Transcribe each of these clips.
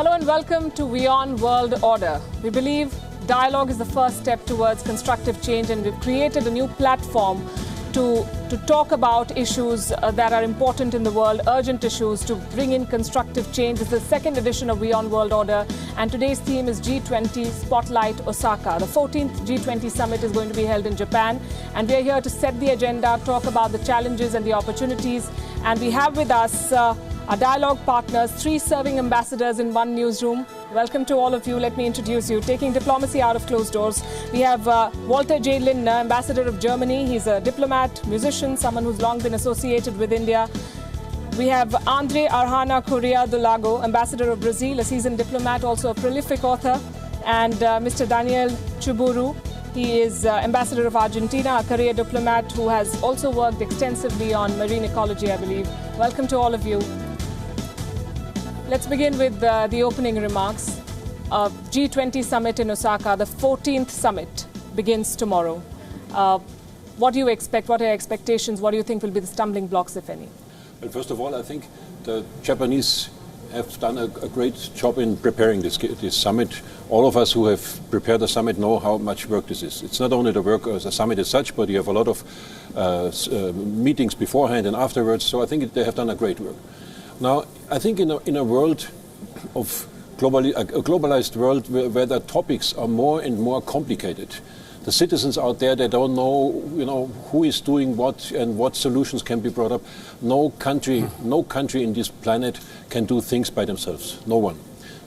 Hello and welcome to WION World Order. We believe dialogue is the first step towards constructive change, and we've created a new platform to talk about issues that are important in the world, urgent issues, to bring in constructive change. This is the second edition of WION World Order, and today's theme is G20 Spotlight Osaka. The 14th G20 summit is going to be held in Japan, and we are here to set the agenda, talk about the challenges and the opportunities. And we have with us our dialogue partners, 3 serving ambassadors in 1 newsroom. Welcome to all of you. Let me introduce you. Taking diplomacy out of closed doors, we have Walter J. Lindner, Ambassador of Germany. He's a diplomat, musician, someone who's long been associated with India. We have Andre Arjona Correa do Lago, Ambassador of Brazil, a seasoned diplomat, also a prolific author. And Mr. Daniel Chuburu, he is Ambassador of Argentina, a career diplomat who has also worked extensively on marine ecology, I believe. Welcome to all of you. Let's begin with the opening remarks. G20 summit in Osaka, the 14th summit, begins tomorrow. What do you expect? What are your expectations? What do you think will be the stumbling blocks, if any? Well, first of all, I think the Japanese have done a great job in preparing this summit. All of us who have prepared the summit know how much work this is. It's not only the work as a summit as such, but you have a lot of meetings beforehand and afterwards. So I think they have done a great work. Now, I think in a world of a globalized world where the topics are more and more complicated, the citizens out there, they don't know, who is doing what and what solutions can be brought up. No country in this planet can do things by themselves. No one.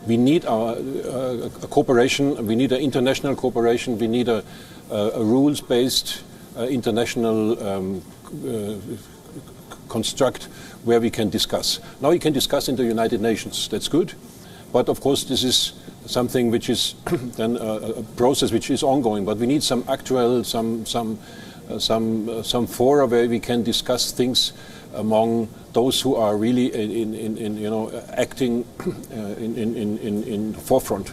We need a cooperation. We need an international cooperation. We need a rules-based international construct where we can discuss. Now we can discuss in the United Nations. That's good, but of course this is something which is then a process which is ongoing. But we need some actual, some fora where we can discuss things among those who are really acting in the forefront.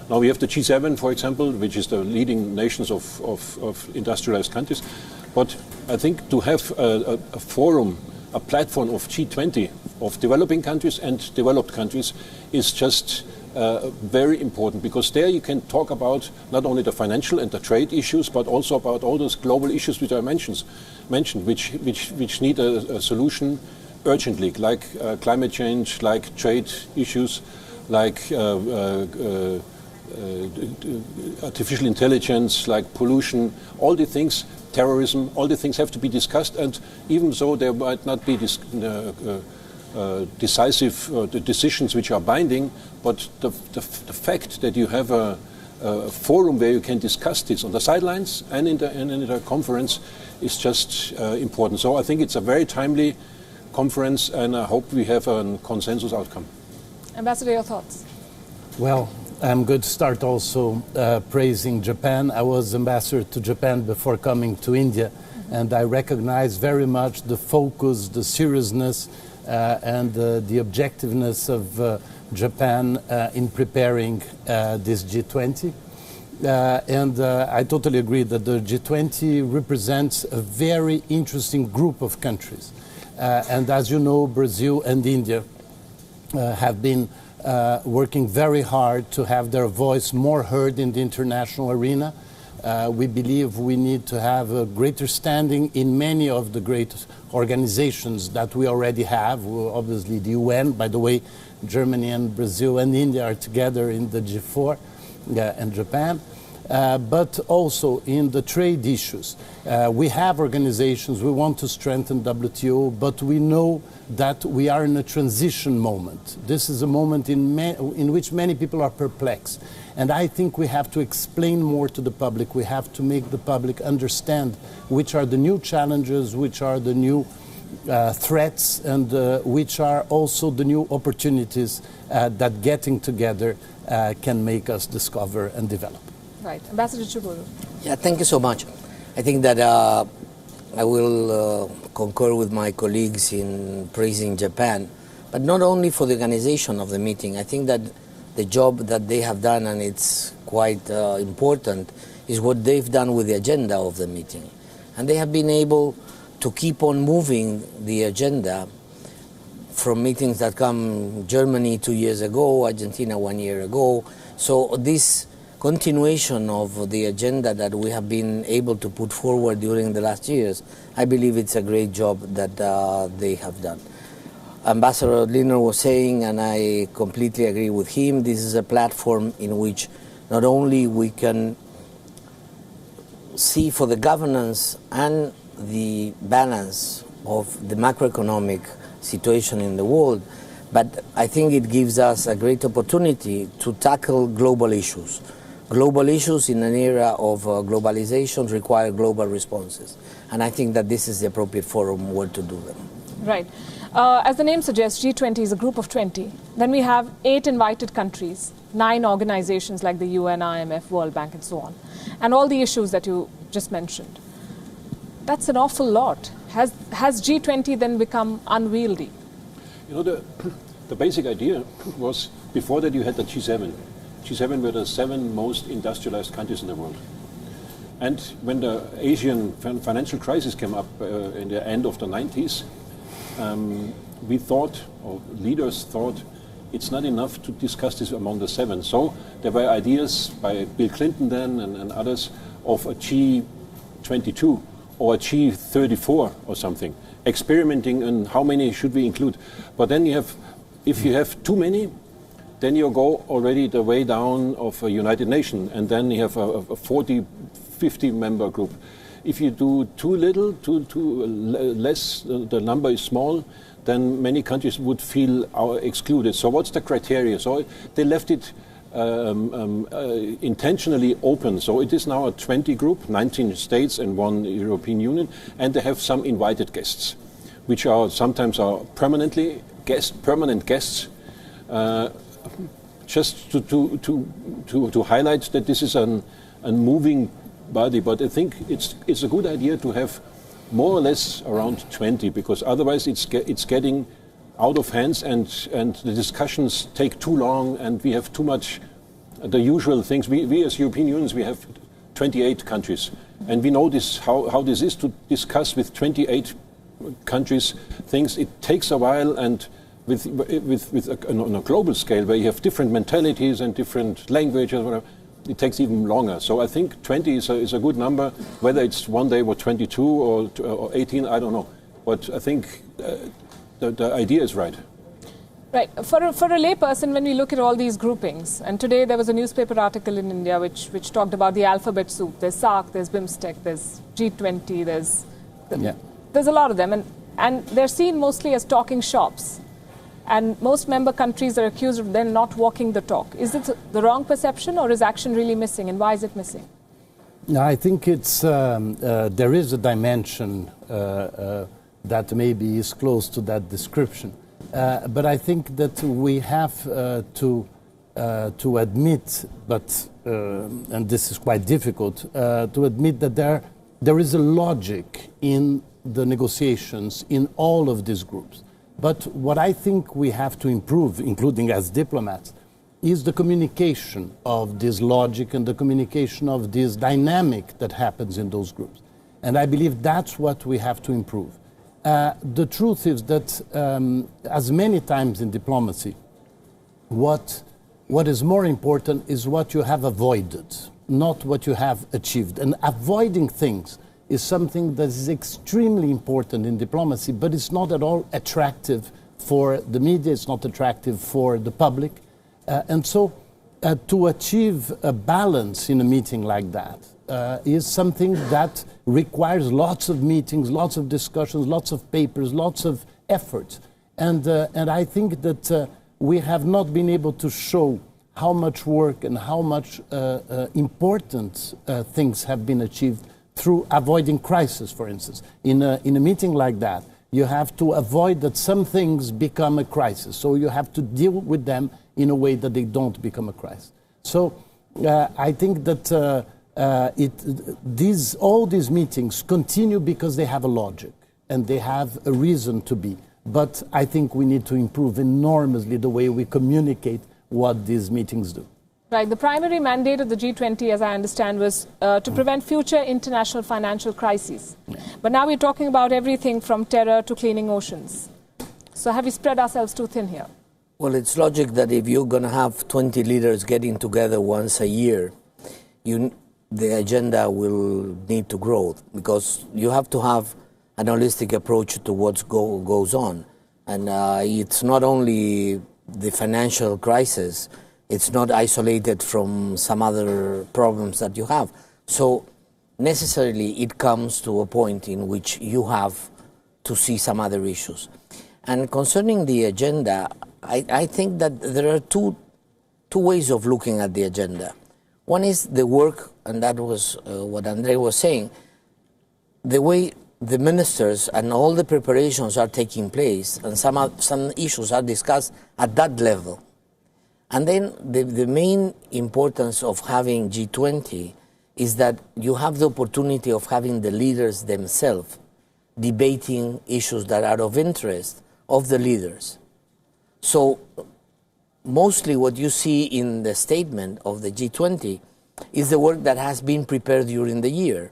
Now we have the G7, for example, which is the leading nations of industrialized countries. But I think to have a forum, a platform of G20, of developing countries and developed countries, is just very important, because there you can talk about not only the financial and the trade issues, but also about all those global issues which I mentioned, which need a solution urgently, like climate change, like trade issues, like artificial intelligence, like pollution, all the things, terrorism, all the things have to be discussed. And even though there might not be decisive decisions which are binding, but the fact that you have a forum where you can discuss this on the sidelines and in the conference is just important. So I think it's a very timely conference, and I hope we have a consensus outcome. Ambassador, your thoughts? Well, I'm going to start also praising Japan. I was ambassador to Japan before coming to India, and I recognize very much the focus, the seriousness, and the objectiveness of Japan in preparing this G20. And I totally agree that the G20 represents a very interesting group of countries. And as you know, Brazil and India have been working very hard to have their voice more heard in the international arena. We believe we need to have a greater standing in many of the great organizations that we already have. Obviously the UN, by the way, Germany and Brazil and India are together in the G4, and Japan. But also in the trade issues. We have organizations, we want to strengthen WTO, but we know that we are in a transition moment. This is a moment in which many people are perplexed. And I think we have to explain more to the public. We have to make the public understand which are the new challenges, which are the new threats, and which are also the new opportunities that getting together can make us discover and develop. Right. Ambassador Chuburu. Yeah, thank you so much. I think that I will concur with my colleagues in praising Japan, but not only for the organization of the meeting. I think that the job that they have done, and it's quite important, is what they've done with the agenda of the meeting. And they have been able to keep on moving the agenda from meetings that come Germany 2 years ago, Argentina 1 year ago. So this continuation of the agenda that we have been able to put forward during the last years, I believe it's a great job that they have done. Ambassador Lindner was saying, and I completely agree with him, this is a platform in which not only we can see for the governance and the balance of the macroeconomic situation in the world, but I think it gives us a great opportunity to tackle global issues. Global issues in an era of globalization require global responses. And I think that this is the appropriate forum where to do them. Right. As the name suggests, G20 is a group of 20. Then we have 8 invited countries, 9 organizations like the UN, IMF, World Bank, and so on. And all the issues that you just mentioned. That's an awful lot. Has G20 then become unwieldy? You know, the basic idea was, before that you had the G7. G7 were the 7 most industrialized countries in the world. And when the Asian financial crisis came up in the end of the 90s, we thought, or leaders thought, it's not enough to discuss this among the 7. So there were ideas by Bill Clinton then and others of a G22 or a G34 or something, experimenting on how many should we include. But then if you have too many, then you go already the way down of a United Nations, and then you have a 40, 50 member group. If you do too little, too less, the number is small, then many countries would feel excluded. So what's the criteria? So they left it intentionally open. So it is now a 20 group, 19 states and 1 European Union, and they have some invited guests, which are sometimes permanent guests, just to highlight that this is a moving body. But I think it's a good idea to have more or less around 20, because otherwise it's getting out of hands and the discussions take too long and we have too much the usual things. We as European Unions, we have 28 countries, and we know this how this is to discuss with 28 countries things. It takes a while, and on a global scale where you have different mentalities and different languages, whatever, it takes even longer. So I think 20 is a good number. Whether it's one day or 22 or 18, I don't know. But I think the idea is right. Right. For a layperson, when we look at all these groupings, and today there was a newspaper article in India which talked about the alphabet soup. There's SAARC, there's BIMSTEC, there's G20, there's a lot of them. And they're seen mostly as talking shops. And most member countries are accused of then not walking the talk. Is it the wrong perception, or is action really missing, and why is it missing? No, I think it's there is a dimension that maybe is close to that description. But I think that we have to admit, and this is quite difficult, to admit that there is a logic in the negotiations in all of these groups. But what I think we have to improve, including as diplomats, is the communication of this logic and the communication of this dynamic that happens in those groups. And I believe that's what we have to improve. The truth is that, as many times in diplomacy, what is more important is what you have avoided, not what you have achieved. And avoiding things is something that is extremely important in diplomacy, but it's not at all attractive for the media, it's not attractive for the public. And so to achieve a balance in a meeting like that is something that requires lots of meetings, lots of discussions, lots of papers, lots of effort. And I think that we have not been able to show how much work and how much important things have been achieved through avoiding crisis, for instance. In a meeting like that, you have to avoid that some things become a crisis. So you have to deal with them in a way that they don't become a crisis. So I think that all these meetings continue because they have a logic and they have a reason to be. But I think we need to improve enormously the way we communicate what these meetings do. Right. The primary mandate of the G20, as I understand, was to prevent future international financial crises. Yeah. But now we're talking about everything from terror to cleaning oceans. So have we spread ourselves too thin here? Well, it's logic that if you're going to have 20 leaders getting together once a year, the agenda will need to grow, because you have to have an holistic approach to what goes on. And it's not only the financial crisis, it's not isolated from some other problems that you have. So necessarily it comes to a point in which you have to see some other issues. And concerning the agenda, I think that there are two ways of looking at the agenda. One is the work, and that was what Andre was saying, the way the ministers and all the preparations are taking place, and some issues are discussed at that level. And then the main importance of having G20 is that you have the opportunity of having the leaders themselves debating issues that are of interest of the leaders. So mostly what you see in the statement of the G20 is the work that has been prepared during the year.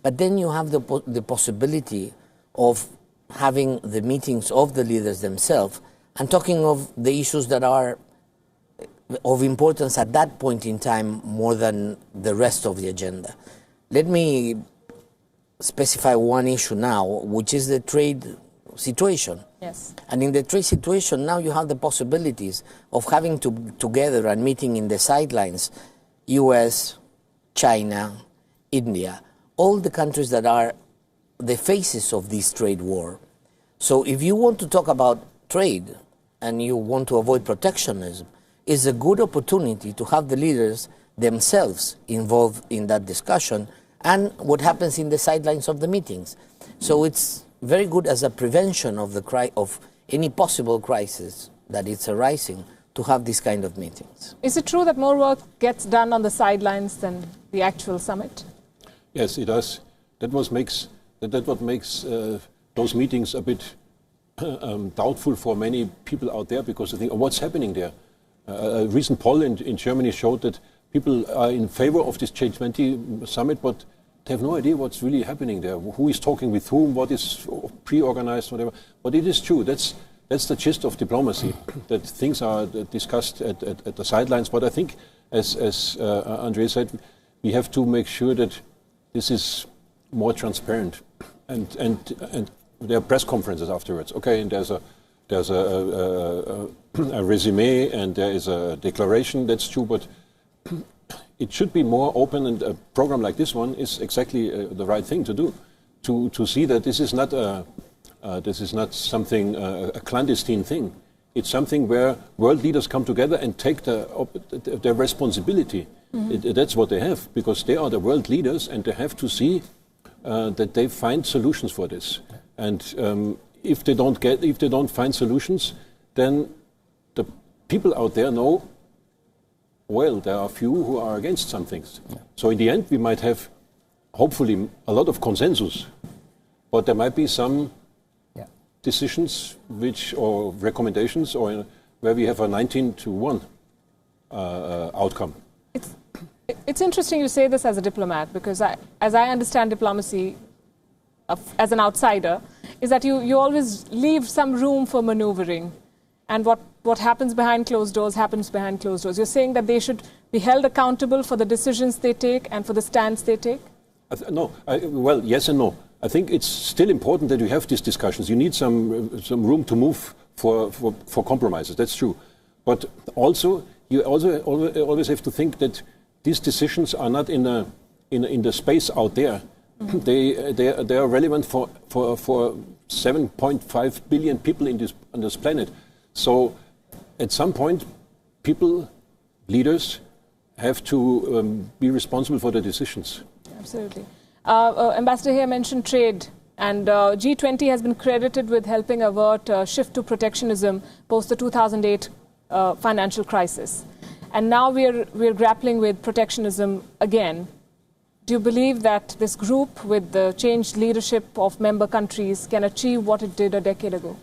But then you have the possibility of having the meetings of the leaders themselves and talking of the issues that are of importance at that point in time more than the rest of the agenda. Let me specify one issue now, which is the trade situation. Yes. And in the trade situation, now you have the possibilities of having together and meeting in the sidelines, US, China, India, all the countries that are the faces of this trade war. So if you want to talk about trade and you want to avoid protectionism, it's a good opportunity to have the leaders themselves involved in that discussion and what happens in the sidelines of the meetings. So it's very good as a prevention of any possible crisis that is arising to have these kind of meetings. Is it true that more work gets done on the sidelines than the actual summit? Yes, it does. That what makes those meetings a bit doubtful for many people out there, because they think, oh, what's happening there? A recent poll in Germany showed that people are in favor of this G20 summit, but they have no idea what's really happening there. Who is talking with whom? What is pre-organized? Whatever. But it is true. That's the gist of diplomacy. That things are discussed at the sidelines. But I think, as Andre said, we have to make sure that this is more transparent, and there are press conferences afterwards. Okay, and there's a resume and there is a declaration. That's true, but it should be more open, and a program like this one is exactly the right thing to do, to see that this is not something a clandestine thing. It's something where world leaders come together and take their responsibility. That's what they have, because they are the world leaders, and they have to see that they find solutions for this. And if they don't find solutions, then the people out there know, well, there are few who are against some things. Yeah. So in the end, we might have, hopefully, a lot of consensus, but there might be some decisions or recommendations where we have a 19-1 outcome. It's interesting you say this as a diplomat, because as I understand diplomacy as an outsider, is that you always leave some room for maneuvering, and what happens behind closed doors happens behind closed doors. You're saying that they should be held accountable for the decisions they take and for the stance they take? Well, yes and no. I think it's still important that you have these discussions. You need some room to move for compromises. That's true. But also, you always have to think that these decisions are not in the space out there. Mm-hmm. They are relevant for 7.5 billion people on this planet. So at some point, leaders, have to be responsible for their decisions. Absolutely. Ambassador here mentioned trade, and G20 has been credited with helping avert a shift to protectionism post the 2008 financial crisis. And now we're grappling with protectionism again. Do you believe that this group, with the changed leadership of member countries, can achieve what it did a decade ago?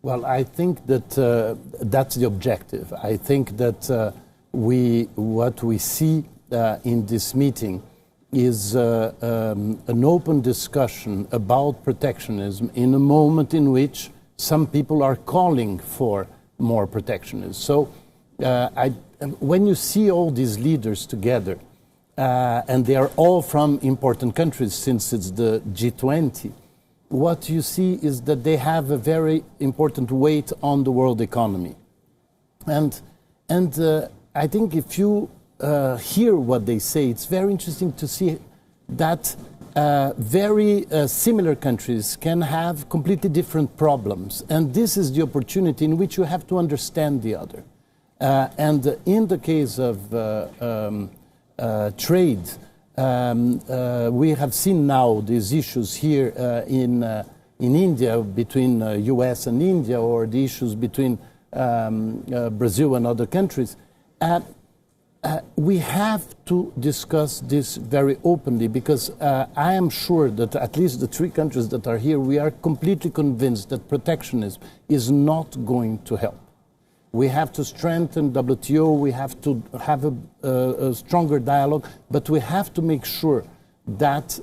Well, I think that that's the objective. I think that what we see in this meeting is an open discussion about protectionism in a moment in which some people are calling for more protectionism. So when you see all these leaders together, and they are all from important countries since it's the G20, what you see is that they have a very important weight on the world economy. And I think if you hear what they say, it's very interesting to see that very similar countries can have completely different problems. And this is the opportunity in which you have to understand the other. And in the case of trade, we have seen now these issues here in India between US and India, or the issues between Brazil and other countries. We have to discuss this very openly, because I am sure that at least the three countries that are here, we are completely convinced that protectionism is not going to help. We have to strengthen WTO, we have to have a stronger dialogue, but we have to make sure that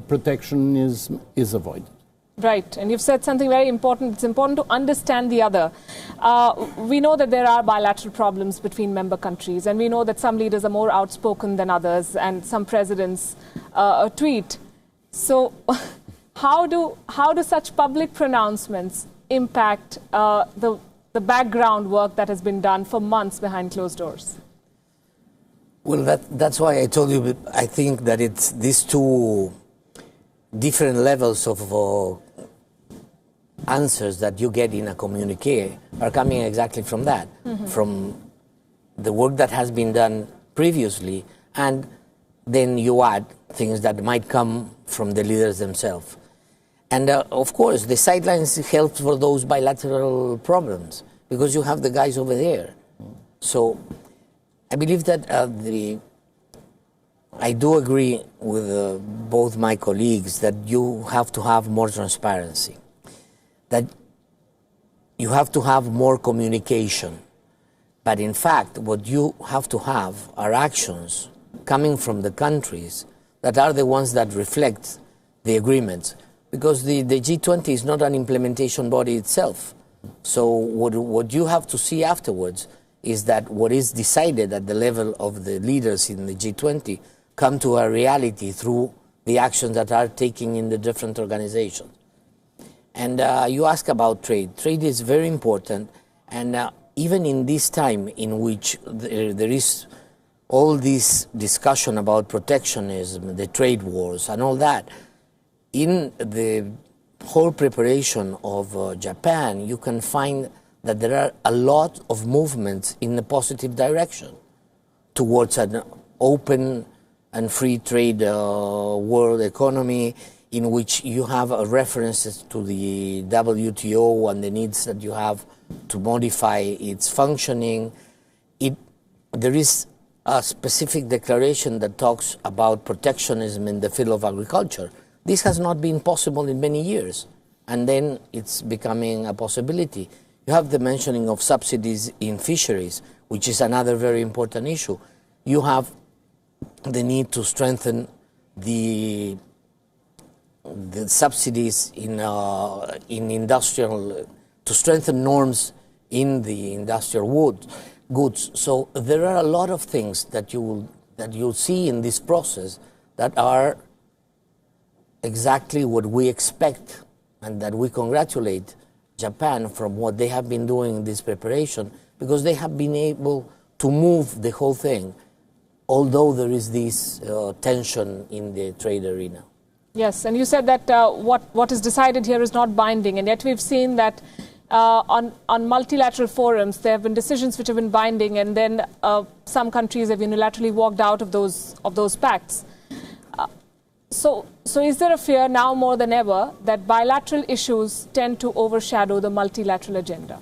protectionism is avoided. Right, and you've said something very important. It's important to understand the other. We know that there are bilateral problems between member countries, and we know that some leaders are more outspoken than others, and some presidents tweet. So how do such public pronouncements impact the background work that has been done for months behind closed doors? Well, that's why I told you, I think that it's these two different levels of answers that you get in a communique are coming exactly from that, from the work that has been done previously, and then you add things that might come from the leaders themselves. And of course, the sidelines help for those bilateral problems, because you have the guys over there. So I believe that I do agree with both my colleagues that you have to have more transparency, that you have to have more communication. But in fact, what you have to have are actions coming from the countries that are the ones that reflect the agreements. Because the G20 is not an implementation body itself. So what you have to see afterwards is that what is decided at the level of the leaders in the G20 come to a reality through the actions that are taken in the different organizations. And you ask about trade. Trade is very important, and even in this time in which there is all this discussion about protectionism, the trade wars and all that, in the whole preparation of Japan, you can find that there are a lot of movements in a positive direction towards an open and free trade world economy, in which you have references to the WTO and the needs that you have to modify its functioning. There is a specific declaration that talks about protectionism in the field of agriculture. This has not been possible in many years, and then it's becoming a possibility. You have the mentioning of subsidies in fisheries, which is another very important issue. You have the need to strengthen the subsidies in industrial, to strengthen norms in the industrial goods. So there are a lot of things that you'll see in this process that are exactly what we expect, and that we congratulate Japan from what they have been doing in this preparation, because they have been able to move the whole thing, although there is this tension in the trade arena. Yes, and you said that what is decided here is not binding, and yet we've seen that on multilateral forums there have been decisions which have been binding, and then some countries have unilaterally walked out of those pacts. So is there a fear now more than ever that bilateral issues tend to overshadow the multilateral agenda?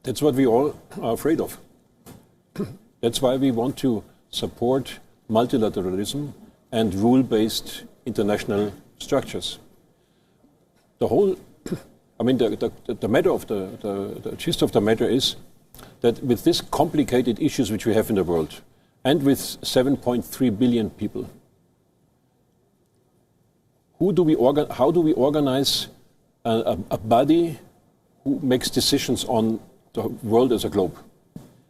That's what we all are afraid of. That's why we want to support multilateralism and rule-based international structures. The whole, I mean, the matter of the gist of the matter is that with these complicated issues which we have in the world, and with 7.3 billion people, how do we organize a body who makes decisions on the world as a globe.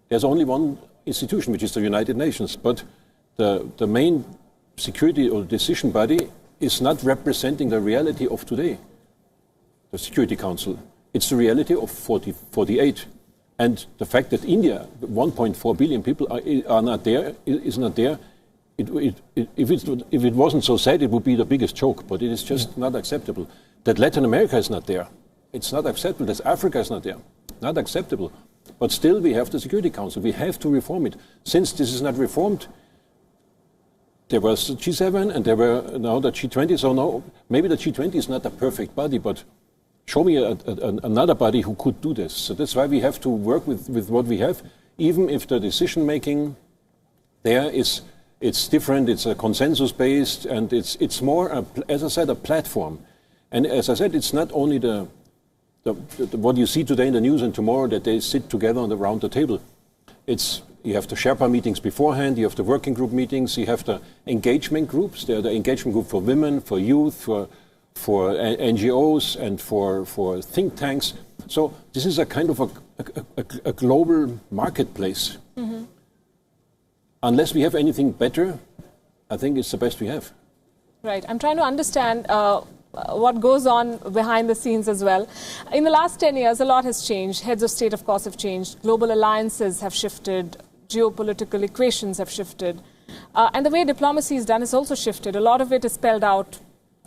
There's only one institution, which is the United Nations, but the main security or decision body is not representing the reality of today, the Security Council. It's the reality of 48. And the fact that India, 1.4 billion people, are not there, is not there. If it wasn't so sad, it would be the biggest joke, but it is just not acceptable. That Latin America is not there, it's not acceptable. That Africa is not there, not acceptable. But still, we have the Security Council. We have to reform it. Since this is not reformed, there was the G7 and there were now the G20. So now, maybe the G20 is not a perfect body, but show me another body who could do this. So that's why we have to work with what we have, even if the decision making there it's different. It's a consensus based, and it's more, as I said, a platform. And as I said, it's not only what you see today in the news and tomorrow that they sit together around the table. You have the Sherpa meetings beforehand, you have the working group meetings, you have the engagement groups. There are the engagement group for women, for youth, for NGOs, and for think tanks. So this is a kind of a global marketplace. Mm-hmm. Unless we have anything better, I think it's the best we have. Right. I'm trying to understand what goes on behind the scenes as well. In the last 10 years, a lot has changed. Heads of state, of course, have changed. Global alliances have shifted. Geopolitical equations have shifted. And the way diplomacy is done has also shifted. A lot of it is spelled out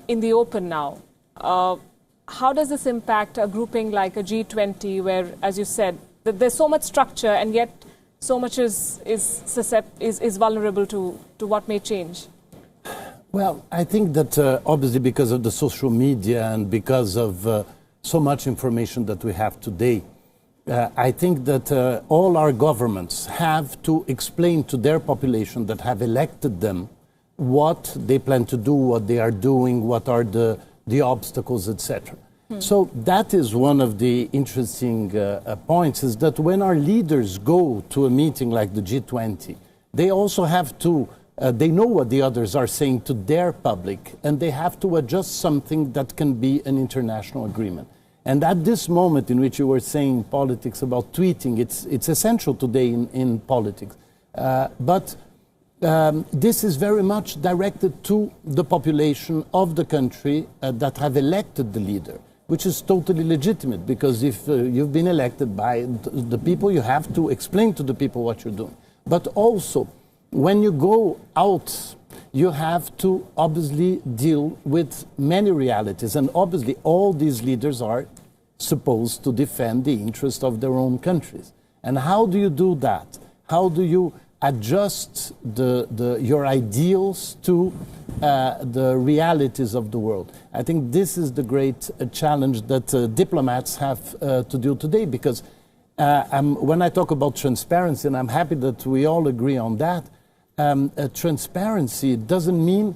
in the open now. How does this impact a grouping like a G20 where, as you said, that there's so much structure and yet so much is vulnerable to what may change? Well, I think that obviously because of the social media and because of so much information that we have today, I think that all our governments have to explain to their population that have elected them what they plan to do, what they are doing, what are the obstacles, etc. So that is one of the interesting points, is that when our leaders go to a meeting like the G20, they also have to, they know what the others are saying to their public, and they have to adjust something that can be an international agreement. And at this moment in which you were saying politics about tweeting, it's essential today in politics. But this is very much directed to the population of the country that have elected the leader, which is totally legitimate, because if you've been elected by the people, you have to explain to the people what you're doing. But also, when you go out, you have to obviously deal with many realities. And obviously, all these leaders are supposed to defend the interest of their own countries. And how do you do that? How do you adjust your ideals to the realities of the world? I think this is the great challenge that diplomats have to do today, because when I talk about transparency, and I'm happy that we all agree on that, transparency doesn't mean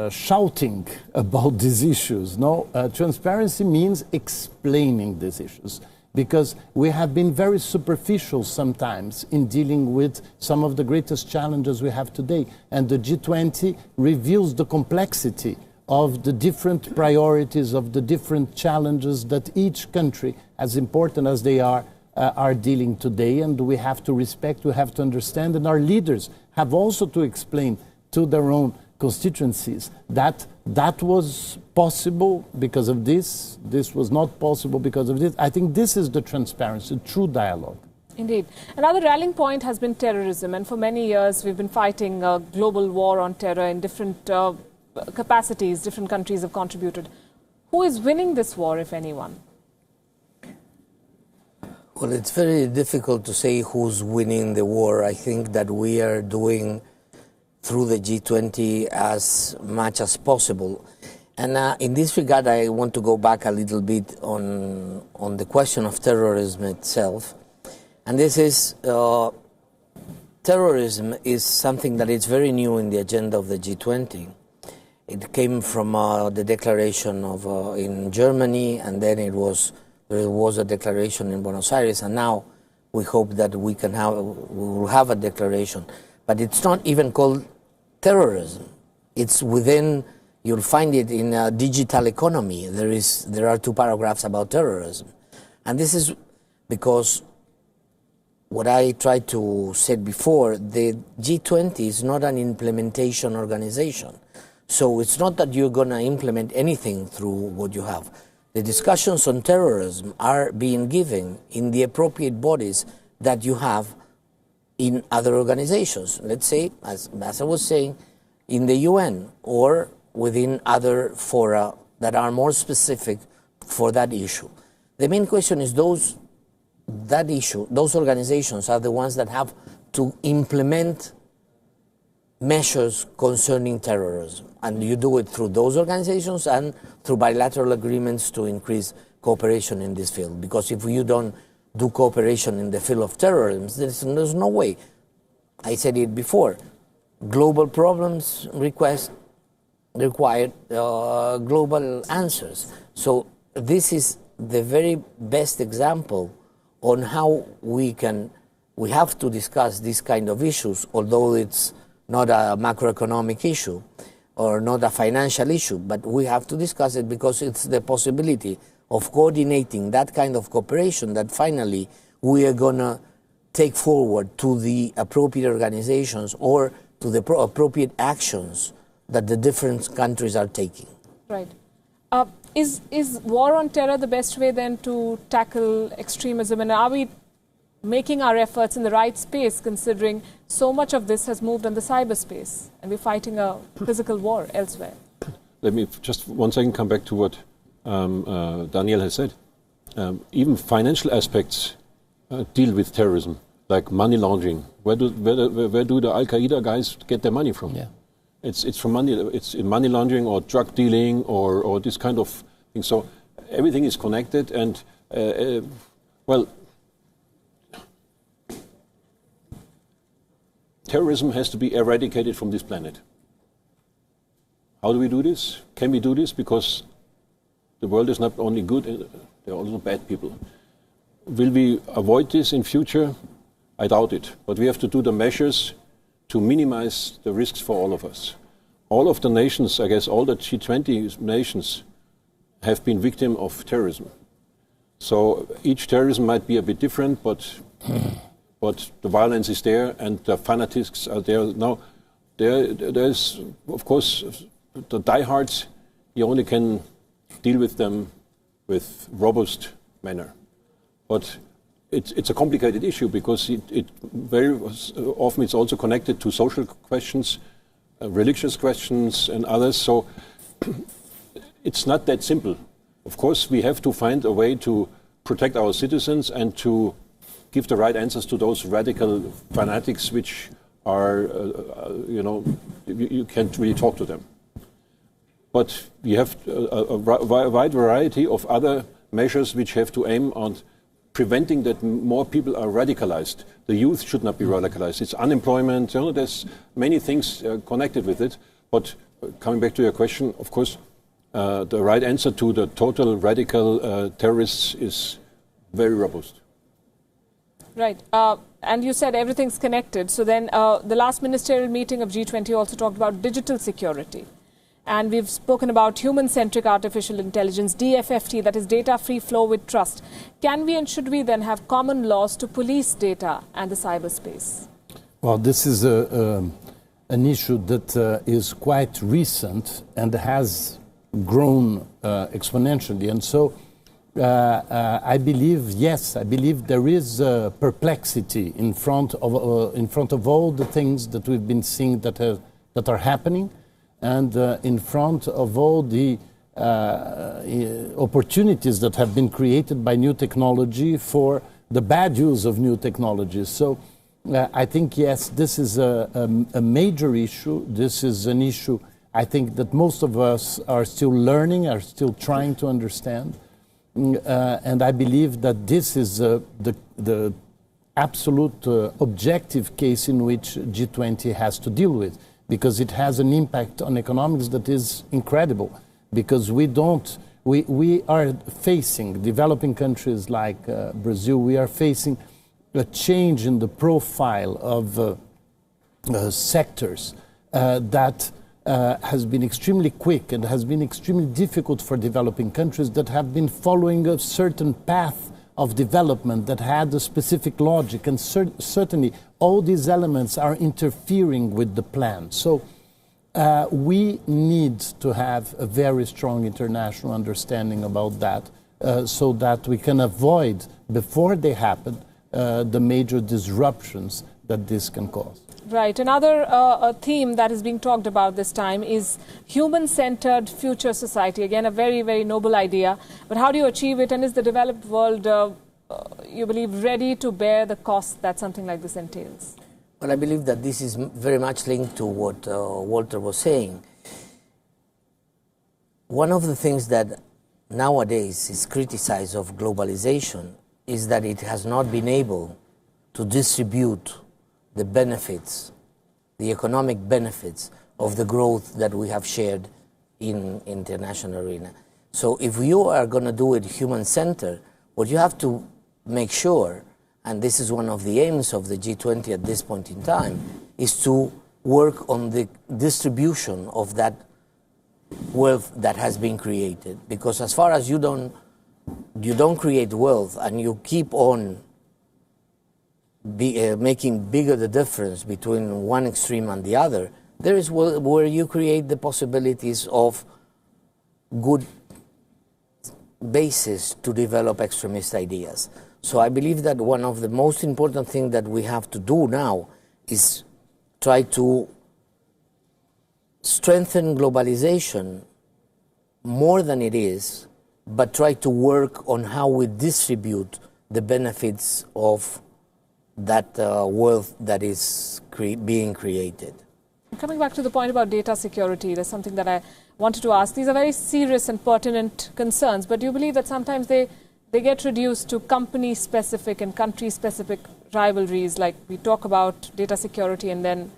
shouting about these issues. No, transparency means explaining these issues, because we have been very superficial sometimes in dealing with some of the greatest challenges we have today. And the G20 reveals the complexity of the different priorities, of the different challenges that each country, as important as they are dealing today. And we have to respect, we have to understand, and our leaders have also to explain to their own constituencies that that was possible because of this was not possible because of this. I think this is the transparency, true dialogue. Indeed. Another rallying point has been terrorism, and for many years we've been fighting a global war on terror in different capacities. Different countries have contributed. Who is winning this war, if anyone? Well, it's very difficult to say who's winning the war. I think that we are doing through the G20 as much as possible. And in this regard, I want to go back a little bit on the question of terrorism itself. And this is, terrorism is something that is very new in the agenda of the G20. It came from the declaration of in Germany, and then there was a declaration in Buenos Aires, and now we hope that we will have a declaration. But it's not even called terrorism. It's within You'll find it in digital economy. There are 2 paragraphs about terrorism. And this is because what I tried to say before, the G20 is not an implementation organization. So it's not that you're going to implement anything through what you have. The discussions on terrorism are being given in the appropriate bodies that you have in other organizations. Let's say, as I was saying, in the UN or within other fora that are more specific for that issue. The main question is those organizations are the ones that have to implement measures concerning terrorism. And you do it through those organizations and through bilateral agreements to increase cooperation in this field. Because if you don't do cooperation in the field of terrorism, there's no way. I said it before. Global problems require global answers. So this is the very best example on how we have to discuss these kind of issues, although it's not a macroeconomic issue or not a financial issue, but we have to discuss it because it's the possibility of coordinating that kind of cooperation that finally we are going to take forward to the appropriate organizations or to the appropriate actions that the different countries are taking. Right. Is war on terror the best way then to tackle extremism? And are we making our efforts in the right space, considering so much of this has moved on the cyberspace and we're fighting a physical war elsewhere? Let me just 1 second come back to what Daniel has said. Even financial aspects deal with terrorism, like money laundering. Where do the Al-Qaeda guys get their money from? Yeah. It's from money. It's in money laundering or drug dealing or this kind of thing. So everything is connected, and well, terrorism has to be eradicated from this planet. How do we do this? Can we do this? Because the world is not only good, there are also bad people. Will we avoid this in future? I doubt it. But we have to do the measures to minimize the risks for all of us. All of the nations, I guess all the G20 nations have been victim of terrorism. So each terrorism might be a bit different, but the violence is there and the fanatics are there. Now, there's, of course, the diehards, you only can deal with them with robust manner. But it's a complicated issue because it very often it's also connected to social questions, religious questions and others. So it's not that simple. Of course, we have to find a way to protect our citizens and to give the right answers to those radical fanatics which are, you can't really talk to them. But we have a wide variety of other measures which have to aim on preventing that more people are radicalized. The youth should not be radicalized. It's unemployment. There's many things connected with it. But coming back to your question, of course, the right answer to the total radical terrorists is very robust. Right. And you said everything's connected. So then the last ministerial meeting of G20 also talked about digital security. And we've spoken about human-centric artificial intelligence, DFFT, that is data-free flow with trust. Can we and should we then have common laws to police data and the cyberspace? Well, this is an issue that is quite recent and has grown exponentially. And so I believe, yes, I believe there is perplexity in front of all the things that we've been seeing that are happening. And in front of all the opportunities that have been created by new technology for the bad use of new technologies. So I think, yes, this is a major issue. This is an issue, I think, that most of us are still learning, are still trying to understand. And I believe that this is the absolute objective case in which G20 has to deal with, because it has an impact on economics that is incredible. Because we are facing, developing countries like Brazil, we are facing a change in the profile of sectors that has been extremely quick and has been extremely difficult for developing countries that have been following a certain path of development that had a specific logic, and certainly all these elements are interfering with the plan. So we need to have a very strong international understanding about that so that we can avoid, before they happen, the major disruptions that this can cause. Right. Another theme that is being talked about this time is human-centered future society. Again, a very, very noble idea. But how do you achieve it? And is the developed world, you believe, ready to bear the cost that something like this entails? Well, I believe that this is very much linked to what Walter was saying. One of the things that nowadays is criticized of globalization is that it has not been able to distribute the benefits, the economic benefits of the growth that we have shared in international arena. So if you are going to do it human-centered, what you have to make sure, and this is one of the aims of the G20 at this point in time, is to work on the distribution of that wealth that has been created. Because as far as you don't create wealth and you keep on making bigger the difference between one extreme and the other, there is where you create the possibilities of good basis to develop extremist ideas. So I believe that one of the most important things that we have to do now is try to strengthen globalization more than it is, but try to work on how we distribute the benefits of that wealth that is being created. Coming back to the point about data security, there's something that I wanted to ask. These are very serious and pertinent concerns, but do you believe that sometimes they get reduced to company-specific and country-specific rivalries? Like we talk about data security and then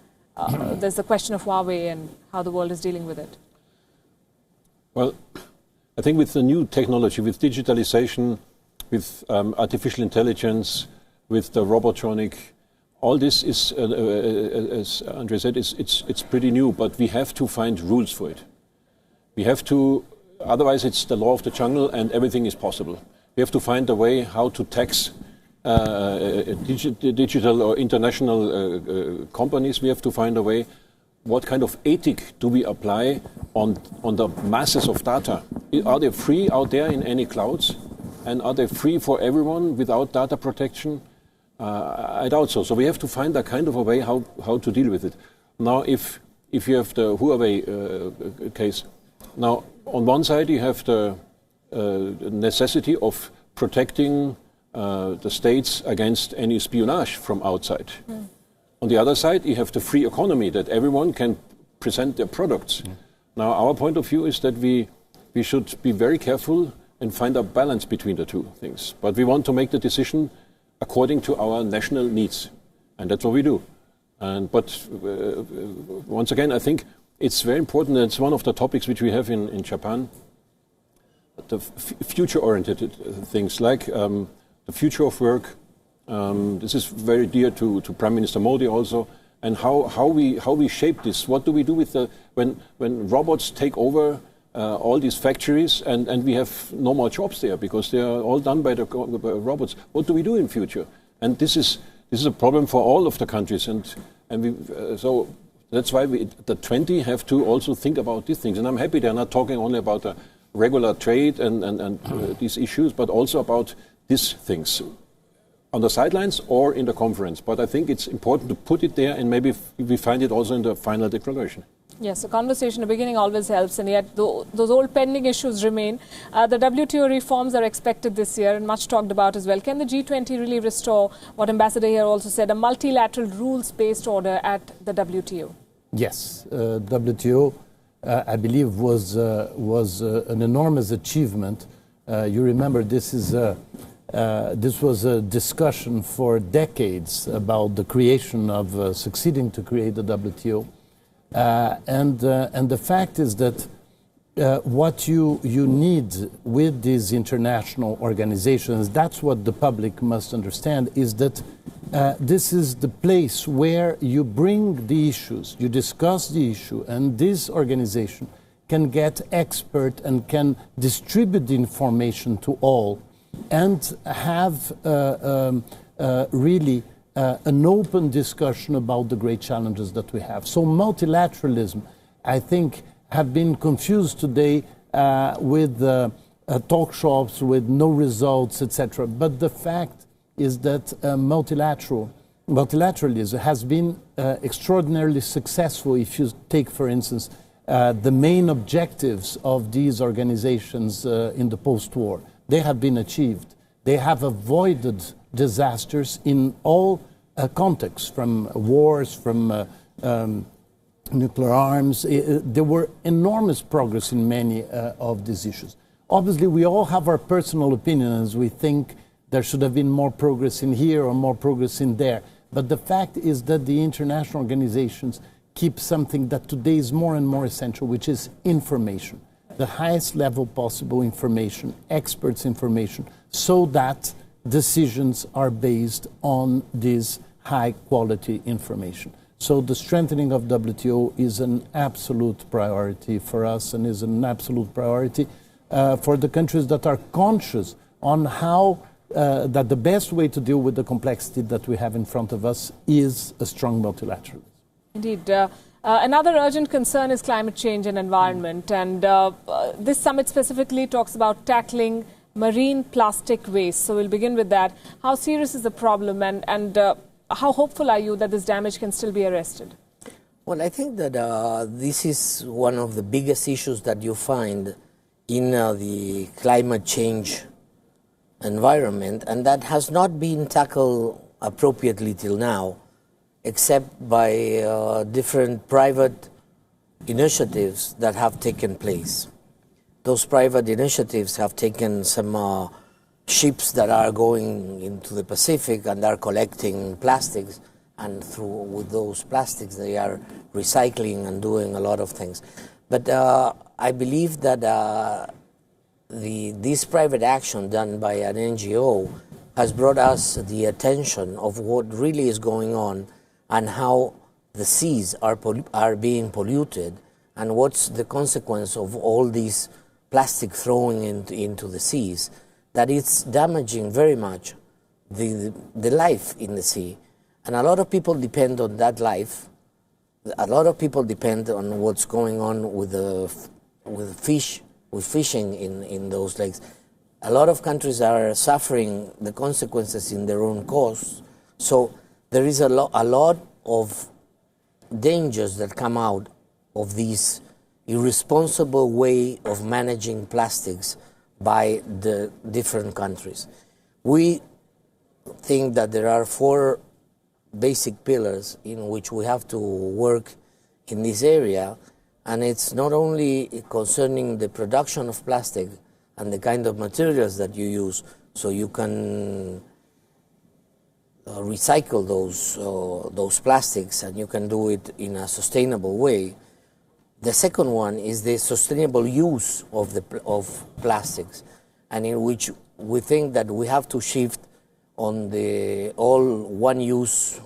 there's the question of Huawei and how the world is dealing with it. Well, I think with the new technology, with digitalization, with artificial intelligence, with the robotronic, all this is, as Andre said, it's pretty new, but we have to find rules for it. We have to, otherwise it's the law of the jungle and everything is possible. We have to find a way how to tax digital or international companies. We have to find a way, what kind of ethic do we apply on the masses of data? Are they free out there in any clouds? And are they free for everyone without data protection? I doubt so. So we have to find a kind of a way how to deal with it. Now, if you have the Huawei case, now on one side you have the necessity of protecting the states against any espionage from outside. Mm. On the other side, you have the free economy that everyone can present their products. Mm. Now, our point of view is that we should be very careful and find a balance between the two things. But we want to make the decision according to our national needs, and that's what we do. But once again, I think it's very important, and it's one of the topics which we have in Japan, the future-oriented things like the future of work. This is very dear to Prime Minister Modi also, and how we shape this. What do we do with when robots take over all these factories and we have no more jobs there because they are all done by the robots? What do we do in future? And this is a problem for all of the countries, and so that's why the 20 have to also think about these things. And I'm happy they're not talking only about regular trade and these issues, but also about these things on the sidelines or in the conference. But I think it's important to put it there, and maybe we find it also in the final declaration. Yes, a conversation in the beginning always helps, and yet those old pending issues remain. The WTO reforms are expected this year and much talked about as well. Can the G20 really restore what Ambassador here also said, a multilateral rules-based order at the WTO? Yes, WTO, I believe, was an enormous achievement. You remember this was a discussion for decades about the creation of succeeding to create the WTO. And the fact is that what you need with these international organizations, that's what the public must understand, is that this is the place where you bring the issues, you discuss the issue, and this organization can get expert and can distribute the information to all and have really an open discussion about the great challenges that we have. So multilateralism, I think, have been confused today with talk shops with no results, etc. But the fact is that multilateralism has been extraordinarily successful. If you take, for instance, the main objectives of these organizations in the post-war, they have been achieved. They have avoided disasters in all contexts, from wars, from nuclear arms. There were enormous progress in many of these issues. Obviously, we all have our personal opinions. We think there should have been more progress in here or more progress in there. But the fact is that the international organizations keep something that today is more and more essential, which is information. The highest level possible information, experts' information, so that decisions are based on this high-quality information. So the strengthening of WTO is an absolute priority for us and is an absolute priority for the countries that are conscious on how that the best way to deal with the complexity that we have in front of us is a strong multilateralism. Indeed. Another urgent concern is climate change and environment. And this summit specifically talks about tackling marine plastic waste. So we'll begin with that. How serious is the problem, and how hopeful are you that this damage can still be arrested? Well, I think that this is one of the biggest issues that you find in the climate change environment, and that has not been tackled appropriately till now, except by different private initiatives that have taken place. Those private initiatives have taken some ships that are going into the Pacific and are collecting plastics, and with those plastics they are recycling and doing a lot of things. But I believe that this private action done by an NGO has brought us the attention of what really is going on and how the seas are being polluted, and what's the consequence of all these plastic throwing into the seas, that it's damaging very much the life in the sea. And a lot of people depend on that life. A lot of people depend on what's going on with fishing in those lakes. A lot of countries are suffering the consequences in their own coasts. So there is a lot of dangers that come out of this irresponsible way of managing plastics by the different countries. We think that there are 4 basic pillars in which we have to work in this area, and it's not only concerning the production of plastic and the kind of materials that you use so you can recycle those plastics and you can do it in a sustainable way. The second one is the sustainable use of plastics, and in which we think that we have to shift on the all one-use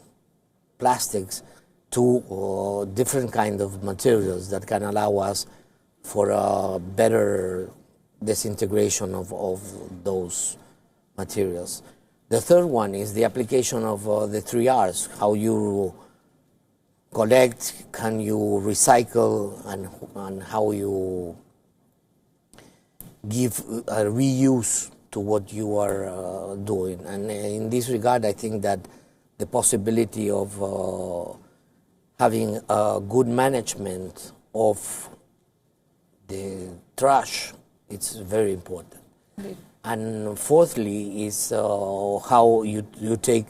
plastics to different kind of materials that can allow us for a better disintegration of those materials. The third one is the application of the 3 R's, how you collect, can you recycle, and how you give a reuse to what you are doing. And in this regard, I think that the possibility of having a good management of the trash, it's very important. Indeed. And fourthly is how you take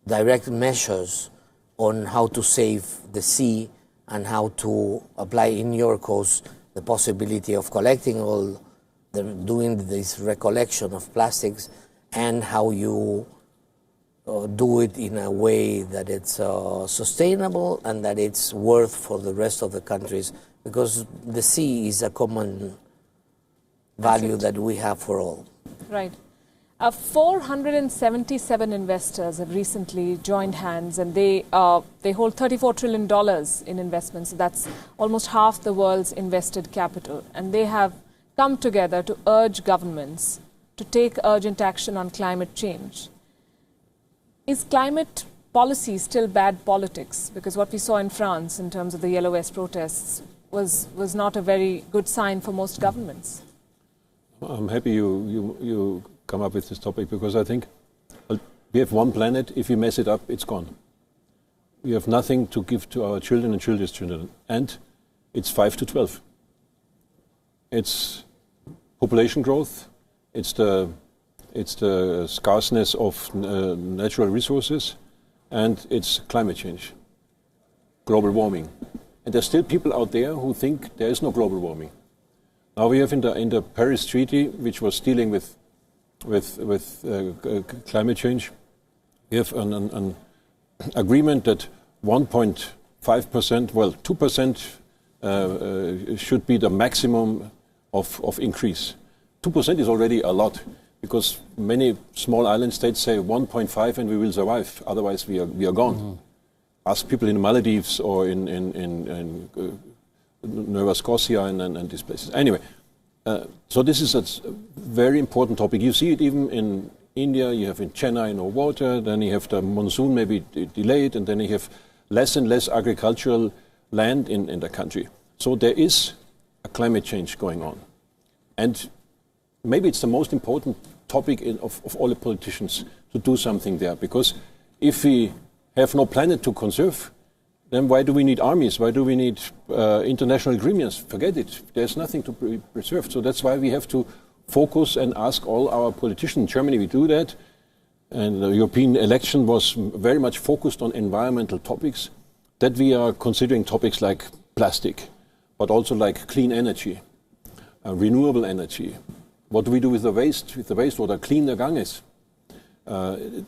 direct measures on how to save the sea and how to apply in your case the possibility of collecting doing this recollection of plastics, and how you do it in a way that it's sustainable and that it's worth for the rest of the countries, because the sea is a common value that we have for all. Right. 477 investors have recently joined hands, and they hold $34 trillion in investments. That's almost half the world's invested capital. And they have come together to urge governments to take urgent action on climate change. Is climate policy still bad politics? Because what we saw in France in terms of the Yellow Vest protests was not a very good sign for most governments. I'm happy you come up with this topic, because I think we have one planet. If we mess it up, it's gone. We have nothing to give to our children and children's children. And it's 5 to 12. It's population growth. It's the scarceness of natural resources, and it's climate change, global warming. And there's still people out there who think there is no global warming. Now we have in the Paris Treaty, which was dealing with climate change, we have an agreement that 1.5%, well, 2% should be the maximum of increase. 2% is already a lot, because many small island states say 1.5 and we will survive, otherwise we are gone. Mm-hmm. Ask people in the Maldives or in Nova Scotia and these places. Anyway, so this is a very important topic. You see it even in India. You have in Chennai no water, then you have the monsoon maybe delayed, and then you have less and less agricultural land in the country. So there is a climate change going on. And maybe it's the most important topic of all the politicians to do something there, because if we have no planet to conserve, then why do we need armies? Why do we need international agreements? Forget it. There's nothing to be preserved. So that's why we have to focus and ask all our politicians. In Germany we do that. And the European election was very much focused on environmental topics, that we are considering topics like plastic, but also like clean energy, renewable energy. What do we do with the wastewater? Clean the Ganges.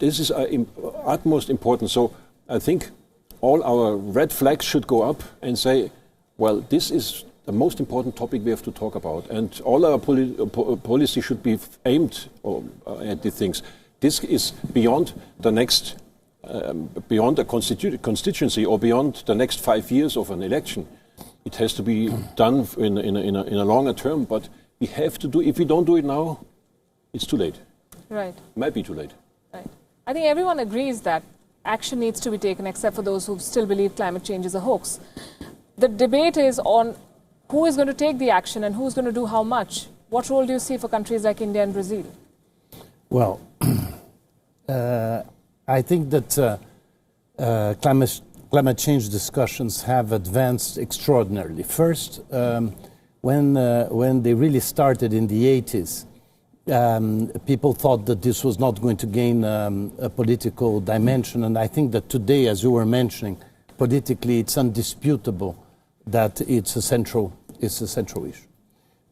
This is utmost important. So I think all our red flags should go up and say, well, this is the most important topic we have to talk about. And all our policy should be aimed at these things. This is beyond the next, beyond a constituency or beyond the next 5 years of an election. It has to be done in a longer term, but we have to do. If we don't do it now, it's too late. Right. It might be too late. Right. I think everyone agrees that action needs to be taken, except for those who still believe climate change is a hoax. The debate is on who is going to take the action and who's going to do how much. What role do you see for countries like India and Brazil? Well, I think that climate change discussions have advanced extraordinarily. First, when they really started in the 80s, people thought that this was not going to gain a political dimension, and I think that today, as you were mentioning, politically it's undisputable that it's a central issue.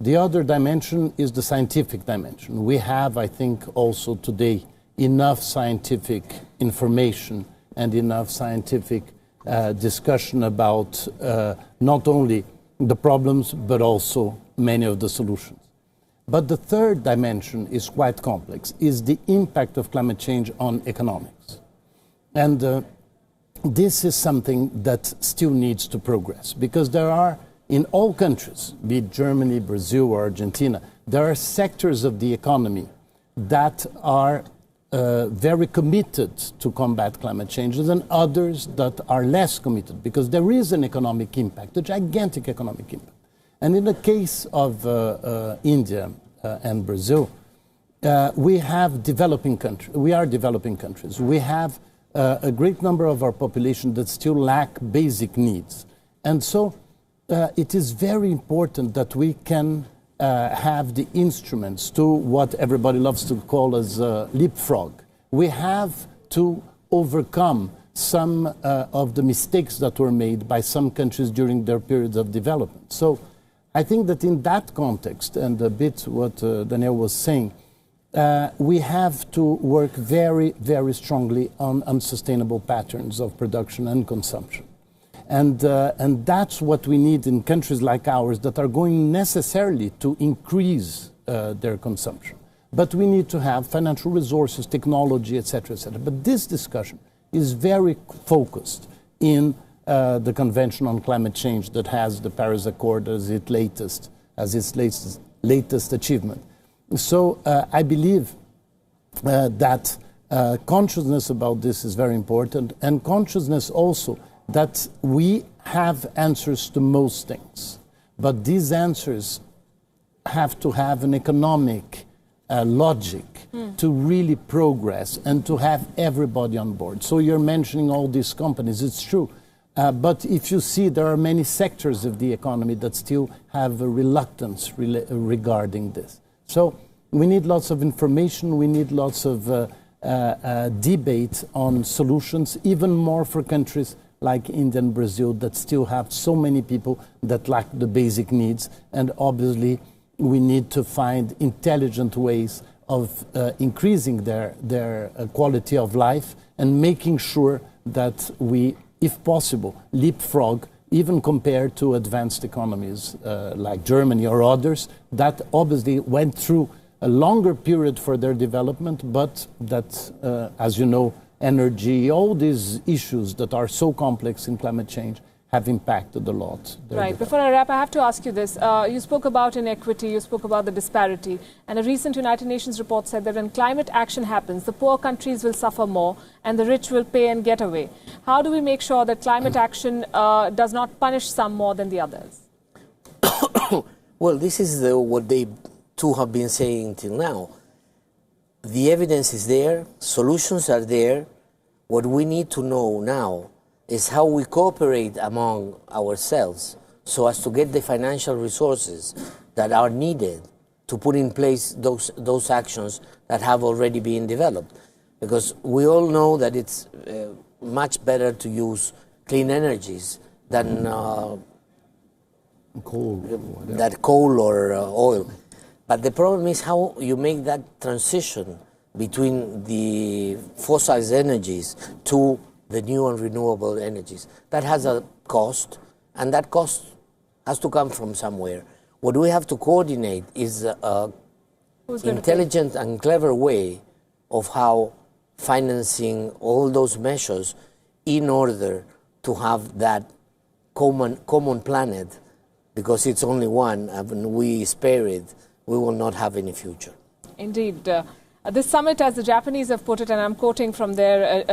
The other dimension is the scientific dimension. We have, I think, also today enough scientific information and enough scientific discussion about not only the problems but also many of the solutions. But the third dimension is quite complex, is the impact of climate change on economics. And this is something that still needs to progress, because there are, in all countries, be it Germany, Brazil, or Argentina, there are sectors of the economy that are very committed to combat climate change, and others that are less committed, because there is an economic impact, a gigantic economic impact. And in the case of India and Brazil, we are developing countries. We have a great number of our population that still lack basic needs. And so it is very important that we can have the instruments to what everybody loves to call as leapfrog. We have to overcome some of the mistakes that were made by some countries during their periods of development. So I think that in that context, and a bit what Daniel was saying, we have to work very, very strongly on unsustainable patterns of production and consumption. And that's what we need in countries like ours that are going necessarily to increase their consumption. but we need to have financial resources, technology, etc., etc. But this discussion is very focused in the Convention on Climate Change that has the Paris Accord as its latest achievement. So I believe that consciousness about this is very important, and consciousness also that we have answers to most things, but these answers have to have an economic logic to really progress and to have everybody on board. So you're mentioning all these companies, it's true. But if you see, there are many sectors of the economy that still have a reluctance regarding this. So we need lots of information, we need lots of debate on solutions, even more for countries like India and Brazil that still have so many people that lack the basic needs. And obviously, we need to find intelligent ways of increasing their quality of life and making sure that we, if possible, leapfrog, even compared to advanced economies like Germany or others, that obviously went through a longer period for their development, but that, as you know, energy, all these issues that are so complex in climate change have impacted a lot. Right. Before I wrap, I have to ask you this. You spoke about inequity, you spoke about the disparity, and a recent United Nations report said that when climate action happens, the poor countries will suffer more and the rich will pay and get away. How do we make sure that climate action does not punish some more than the others? Well, this is what they too have been saying till now. The evidence is there, solutions are there. What we need to know now is how we cooperate among ourselves so as to get the financial resources that are needed to put in place those actions that have already been developed. Because we all know that it's much better to use clean energies than coal or oil. But the problem is how you make that transition between the fossil energies to the new and renewable energies. That has a cost, and that cost has to come from somewhere. What we have to coordinate is an intelligent and clever way of how financing all those measures in order to have that common planet, because it's only one, and when we spare it, we will not have any future. Indeed. This summit, as the Japanese have put it, and I'm quoting from their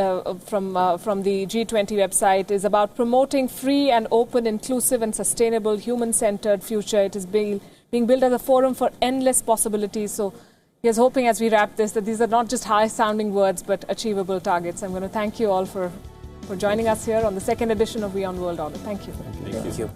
from the G20 website, is about promoting free and open, inclusive and sustainable human-centered future. It is being built as a forum for endless possibilities. So here's hoping, as we wrap this, that these are not just high-sounding words but achievable targets. I'm going to thank you all for joining us here on the second edition of WION World Order. Thank you. Thank you.